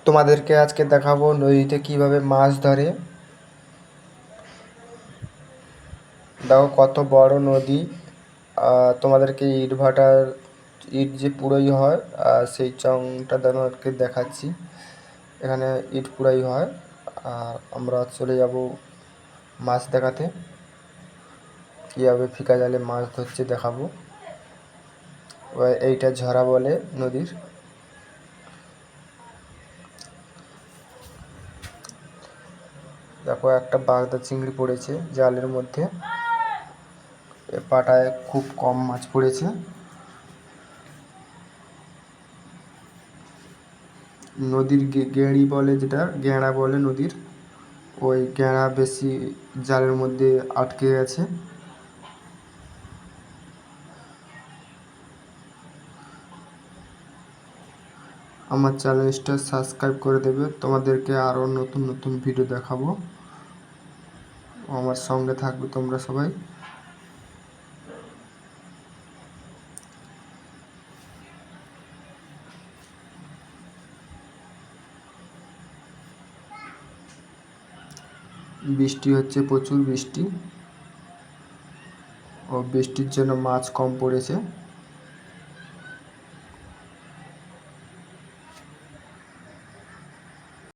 তোমাদেরকে আজকে দেখাবো নদীতে কিভাবে মাছ ধরে। দেখো কত বড় নদী। তোমাদেরকে ইটভাটার ইট যে পুরোই হয় সেই চংটা তোমাদেরকে দেখাচ্ছি। এখানে ইট পুরাই হয় আর আমরা চলে যাব মাছ দেখাতে। কীভাবে ফিকা জালে মাছ ধরছে দেখাবো। এইটা ঝরা বলে নদীর। দেখো একটা বাগদা চিংড়ি পড়েছে জালের মধ্যে। এ পাটায় খুব কম মাছ পড়েছে। নদীর গেঁড়ি বলে, যেটা গেঁড়া বলে নদীর, ওই গেঁড়া বেশি জালের মধ্যে আটকে গেছে। আমার চ্যানেলটা সাবস্ক্রাইব করে দেবে, তোমাদেরকে আরও নতুন নতুন ভিডিও দেখাবো। আমার সঙ্গে থাকবে তোমরা সবাই। বৃষ্টি হচ্ছে, প্রচুর বৃষ্টি, ও বৃষ্টির জন্য মাছ কম পড়েছে।